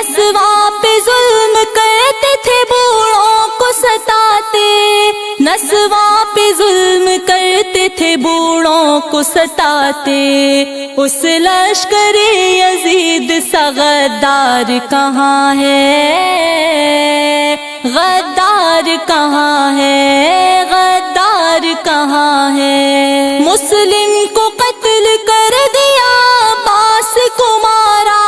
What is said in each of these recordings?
نسواں پہ ظلم کرتے تھے بوڑھوں کو ستاتے، نسواں پہ ظلم کرتے تھے بوڑھوں کو ستاتے، اس لشکر یزید سا غدار کہاں ہے، غدار کہاں ہے، غدار کہاں ہے؟ مسلم کو قتل کر دیا، عباس کو مارا،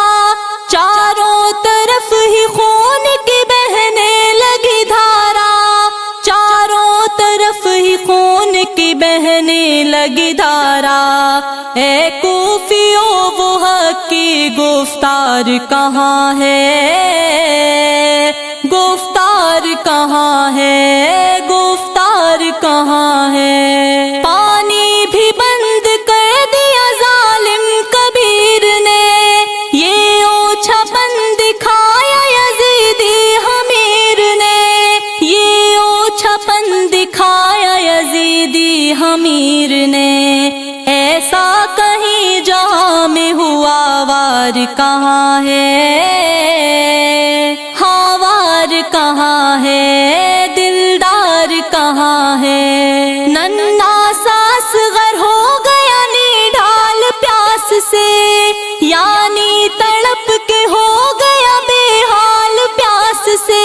چاروں طرف ہی خون کی بہنے لگی دھارا، چاروں طرف ہی خون کی بہنے لگی دھارا، اے کوفیوں وہ حق کی گفتار کہاں ہے، گفتار کہاں ہے، گفتار کہاں ہے؟ پانی بھی بند کر دیا ظالم کبیر نے، یہ اوچھا پن دکھایا یزیدی حمیر نے، یہ اوچھا پن دکھایا یزیدی حمیر نے، ایسا کہیں جہاں میں ہوا وار کہاں ہے، ہاں وار کہاں ہے، دلدار کہاں ہے؟ ننھا سا اصغر ہو گیا نڈھال پیاس سے، یعنی تڑپ کے ہو گیا بے حال پیاس سے،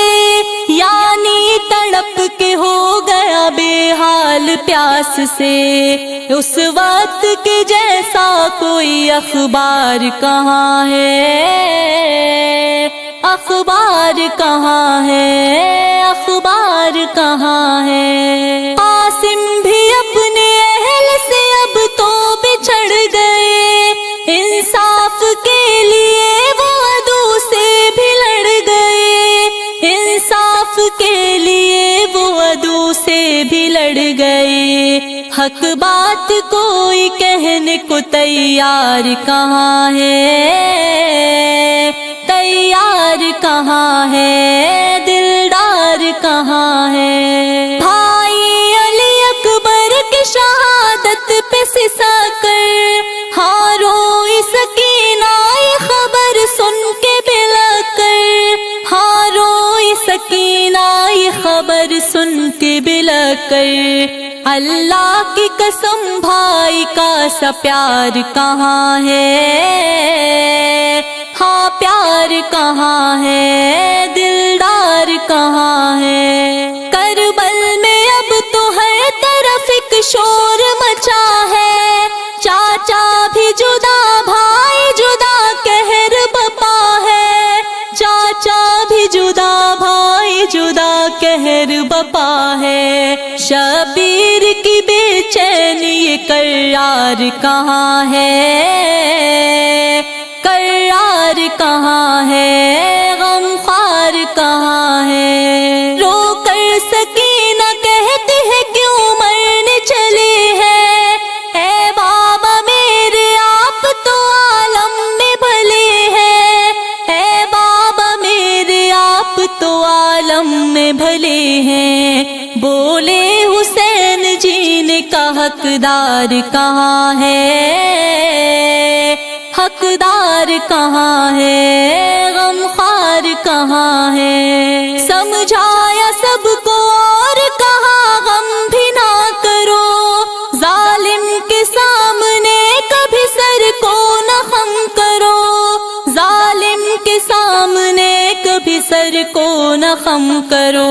یعنی تڑپ کے ہو گیا بے حال پیاس سے، اس وقت کے جیسا کوئی اخبار کہاں ہے، اخبار کہاں ہے، اخبار کہاں ہے؟ قاسم بھی اپنے اہل سے اب تو بچھڑ گئے، انصاف کے لیے وہ عدو سے بھی لڑ گئے، انصاف کے لیے وہ عدو سے بھی لڑ گئے، حق بات کوئی کہنے کو تیار کہاں ہے، تیار کہاں ہے، دلدار کہاں ہے؟ بھائی علی اکبر کی شہادت پہ سسا کر ہاں روئی سکینہ یہ خبر سن کے بلا کر، ہاں روئی سکینہ یہ خبر سن کے بلا کر، اللہ کی قسم بھائی کا سا پیار کہاں ہے، ہاں پیار کہاں ہے، دلدار کہاں ہے؟ کربل میں اب تو ہر طرف ایک شور مچا ہے، چاچا بھی جدا بھائی جدا قہر بپا ہے، چاچا بھی جدا بھائی جدا قہر بپا ہے، شبیر کی بے چینی یہ قرار کہاں ہے، قرار کہاں ہے، غمخوار کہاں ہے؟ رو کر سکینہ کہتی ہے کیوں مرنے چلے ہیں، اے بابا میرے آپ تو عالم میں بھلے ہیں، اے بابا میرے آپ تو عالم میں بھلے ہیں، بولے حسین جینے کا حقدار کہاں ہے، حقدار کہاں ہے، غمخوار کہاں ہے؟ سمجھایا سب کو اور کہا غم بھی نہ کرو، ظالم کے سامنے کبھی سر کو نہ خم کرو، ظالم کے سامنے کبھی سر کو نہ خم کرو،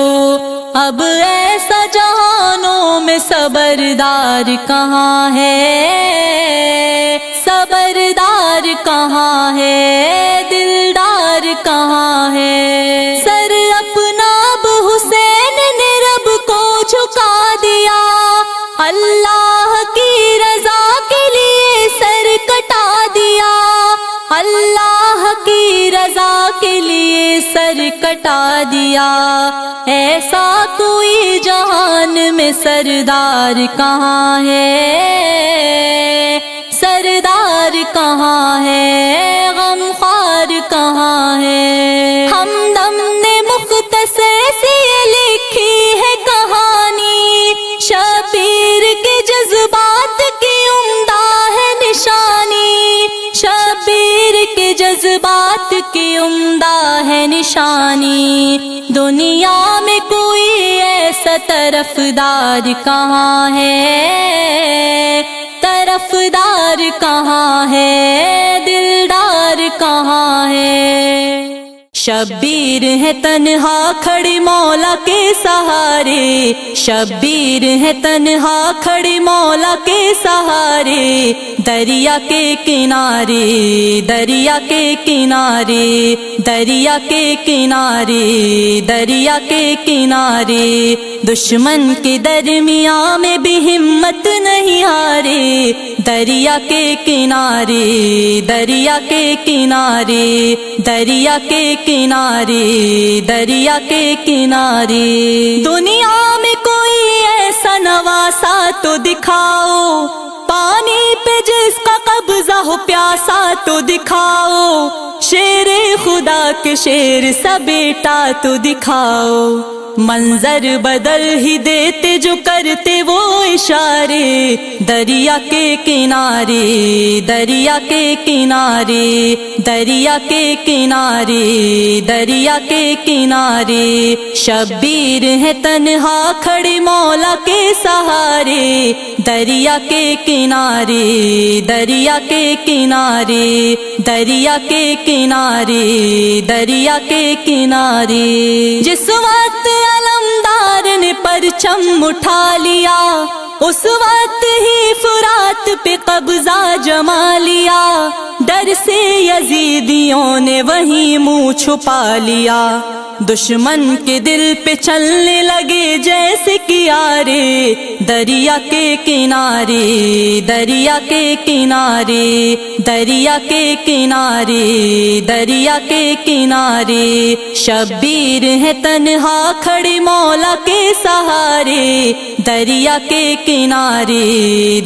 اب ایسا جہانوں میں صبردار کہاں ہے، صبردار کہاں ہے، دلدار کہاں ہے؟ سر اپنا اب حسین نے رب کو جھکا دیا، اللہ کی رضا کے لیے سر کٹا دیا، اللہ کی رضا کے لیے سر کٹا دیا، ایسا کوئی جہان میں سردار کہاں ہے، سردار کہاں ہے، غمخوار کہاں ہے؟ ہمدم نے مختصر سی لکھی ہے کہانی، شبیر کے جذبات کی عمدہ ہے نشانی، شبیر کے جذبات کی عمدہ ہے نہیں، دنیا میں کوئی ایسا طرفدار کہاں ہے، طرفدار کہاں ہے، دلدار کہاں ہے۔ شبیر ہے تنہا کھڑی مولا کے سہارے، شبیر ہے تنہا کھڑی مولا کے سہارے، دریا کے کنارے، دریا کے کنارے، دریا کے کنارے، دریا کے کنارے، دشمن کے درمیان میں بھی ہمت نہیں ہارے، دریا کے کنارے، دریا کے کنارے، دریا کے کنارے، دریا کے کنارے۔ دنیا میں کوئی ایسا نواسا تو دکھاؤ، پانی پہ جس کا قبضہ ہو پیاسا تو دکھاؤ، شیر خدا کے شیر سا بیٹا تو دکھاؤ، منظر بدل ہی دیتے جو کرتے وہ اشارے، دریا کے کنارے، دریا کے کنارے، دریا کے کنارے، دریا کے کنارے، شبیر ہے تنہا کھڑی مولا کے سہارے، دریا کے کنارے، دریا کے کنارے، دریا کے کنارے، دریا کے کنارے۔ جس وقت علمدار نے پرچم اٹھا لیا، اس وقت ہی فرات پہ قبضہ جما لیا، ڈر سے یزیدیوں نے وہیں منہ چھپا لیا، دشمن کے دل پہ چلنے لگے جیسے کیارے، دریا کے کنارے، دریا کے کنارے، دریا کے کنارے، دریا کے کنارے، شبیر ہے تنہا کھڑی مولا کے سہارے، دریا کے کنارے،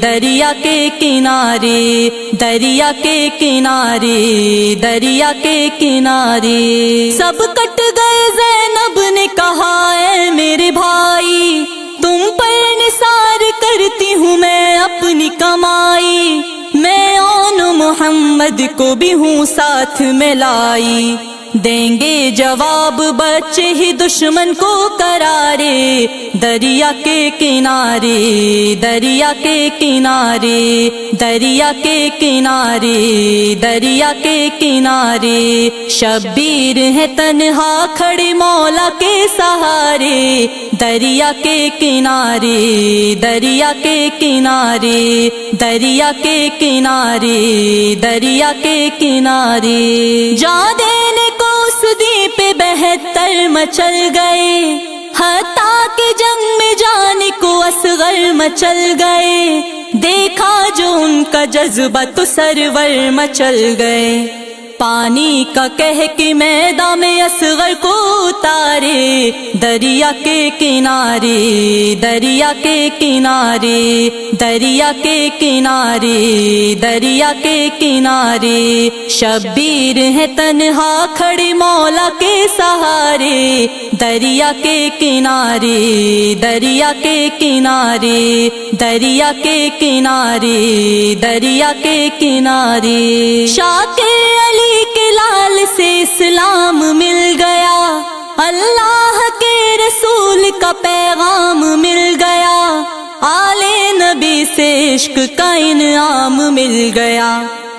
دریا کے کنارے، دریا کے کنارے، دریا کے کنارے۔ سب کٹ گئے، زینب نے کہا اے میرے بھائی، تم پر نثار کرتی ہوں میں اپنی کمائی، میں اون محمد کو بھی ہوں ساتھ میں لائی، دیں گے جواب بچے ہی دشمن کو قرارے، دریا کے کنارے، دریا کے کنارے، دریا کے کنارے، دریا کے کنارے، شبیر ہے تنہا کھڑی مولا کے سہارے، دریا کے کنارے، دریا کے کنارے، دریا کے کنارے، دریا کے کنارے۔ جان دینے کو اس دی پہ 72 مچل گئے، حتیٰ کہ جنگ میں جانے کو اصغر مچل گئے، دیکھا جو ان کا جذبہ تو سرور مچل گئے، پانی کا کہہ کے میدان میں اصغر کو اتارے، دریا کے کنارے، دریا کے کنارے، دریا کے کنارے، دریا کے کنارے، شبیر ہے تنہا کھڑی مولا کے سہارے، دریا کے کنارے، دریا کے کنارے، دریا کے کنارے، دریا کے کنارے۔ شاکر علی کے لال سے اسلام مل گیا، اللہ کے رسول کا پیغام مل گیا، آل نبی سے عشق کا انعام مل گیا،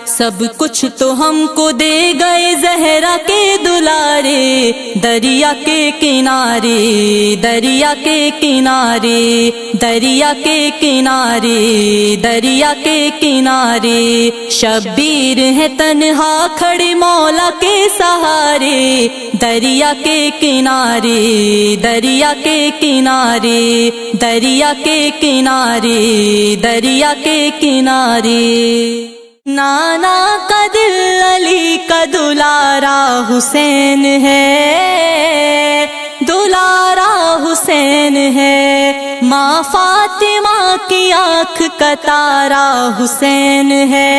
سب کچھ تو ہم کو دے گئے زہرا کے دلارے، دریا کے کنارے، دریا کے کنارے، دریا کے کنارے، دریا کے کنارے، شبیر ہے تنہا کھڑی مولا کے سہارے، دریا کے کنارے، دریا کے کنارے، دریا کے کنارے، دریا کے کنارے۔ نانا کا دل علی کا دلارا حسین ہے، دلارا حسین ہے، ماں فاطمہ کی آنکھ کا تارا حسین ہے،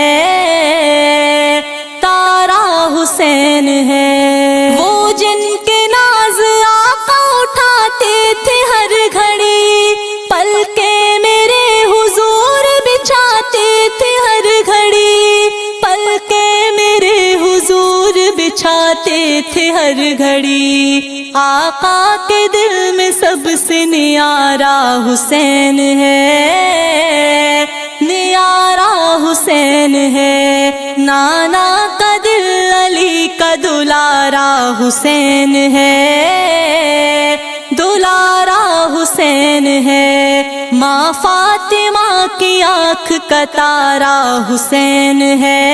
تارا حسین ہے، وہ جن کے ناز آقا اٹھاتے تھے ہر گھڑی، پل کے میرے حضور بچھاتے تھے ہر گھڑی، پل کے میرے حضور چھاتے تھے ہر گھڑی، آقا کے دل میں سب سے نیارا حسین ہے، نیارا حسین ہے، نانا کا دل علی کا دلارا حسین ہے، دلارا حسین ہے، ماں فاطمہ کی آنکھ کا تارا حسین ہے،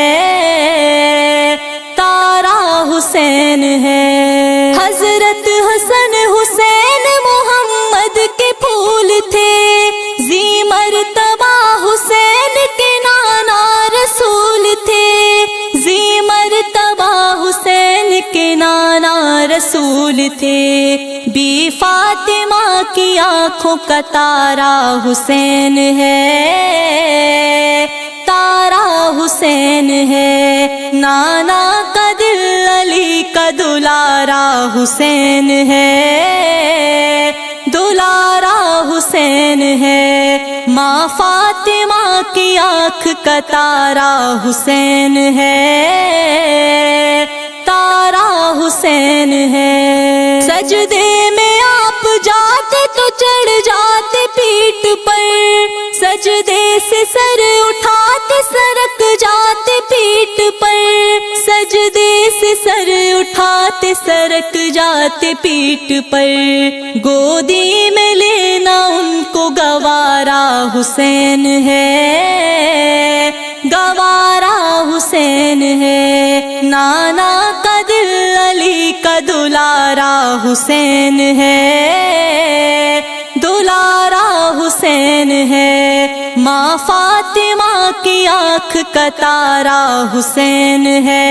تارا حسین ہے، حضرت حسن حسین محمد کے پھول تھے، ذی مرتبہ حسین کے نانا رسول تھے، ذی مرتبہ حسین کے نانا رسول تھے، بی فاطمہ کی آنکھوں کا تارا حسین ہے، تارا حسین ہے، نانا کا دل علی کا دلارا حسین ہے، دلارا حسین ہے، ماں فاطمہ کی آنکھ کا تارا حسین ہے، تارا حسین ہے، سجدے میں آپ جاتے تو چڑھ جاتے پیٹھ پر، سجدے سے سر اٹھاتے سرک جاتے پیٹھ پر، سجدے سے سر اٹھاتے سرک جاتے پیٹھ پر، گودی میں لینا ان کو گوارا حسین ہے، گوارا حسین ہے، نانا کا دل علی کا دلارا حسین ہے، دلارا حسین ہے، ماں فاطمہ کی آنکھ کا تارا حسین ہے،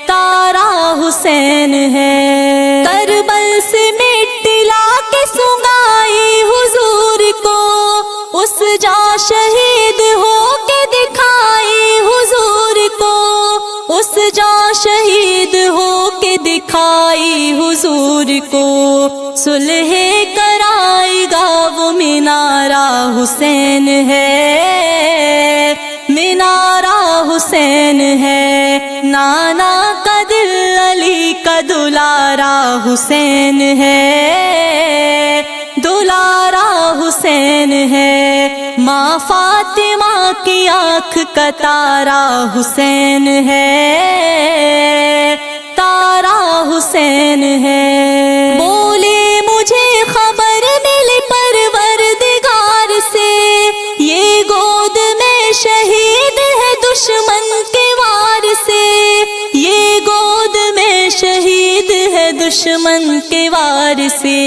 تارا حسین ہے، کربل سے مٹی لا کے سنگائی حضور کو، اس جا شہید ہو کے دکھائی حضور کو، اس جا شہید ہو کے دکھائی حضور کو، صلح کرائے گا وہ مینارہ حسین ہے، مینارہ حسین ہے، نانا کا دل علی کا دلارا حسین ہے، دلارا حسین ہے، ماں فاطمہ کی آنکھ کا تارا حسین ہے، تارا حسین ہے، بولے مجھے خبر ملی پروردگار سے، یہ گود میں شہید ہے دشمن کے وار سے، یہ گود میں شہید ہے دشمن کے وار سے،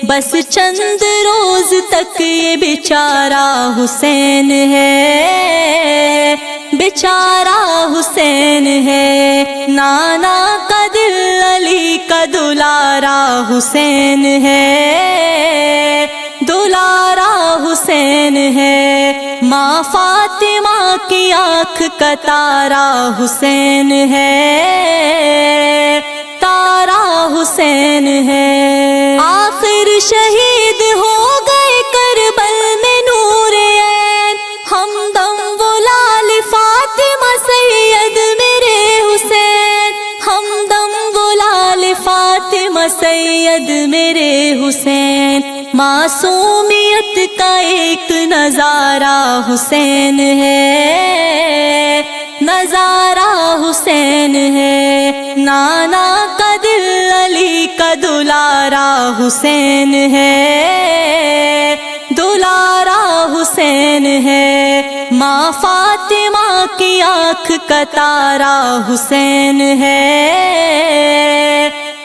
بس چند روز تک یہ بیچارہ حسین ہے، بیچارہ حسین ہے، نانا کا دل علی کا دلارا حسین ہے، دلارا حسین ہے، ماں فاطمہ کی آنکھ کا تارا حسین ہے، تارا حسین ہے، آخر شہید ہو گئے کربل میں نور عین، ہمدم وہ لال فاطمہ سید میرے حسین، ہمدم وہ لال فاطمہ سید میرے حسین، معصومیت کا ایک نظارہ حسین ہے، نظارہ حسین ہے، نانا کا دل علی کا دلارا حسین ہے، دلارا حسین ہے، ماں فاطمہ کی آنکھ کا تارا حسین ہے،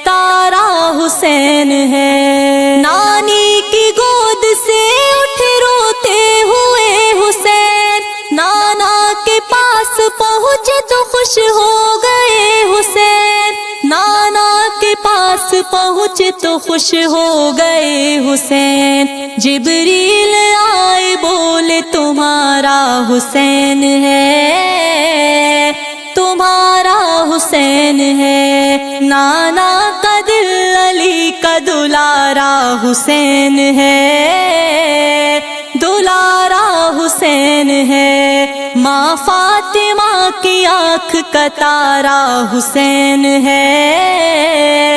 تارا حسین ہے، نانی کی گود سے اٹھ روتے ہوئے حسین، نانا کے پاس پہنچے تو خوش ہو گئے حسین، نانا کے پاس پہنچے تو خوش ہو گئے حسین، جبریل آئے بولے تمہارا حسین ہے، تمہارا حسین ہے، نانا کا دل علی کا دلارا حسین ہے، دلارا حسین ہے، ماں فاطمہ کی آنکھ کا تارا حسین ہے۔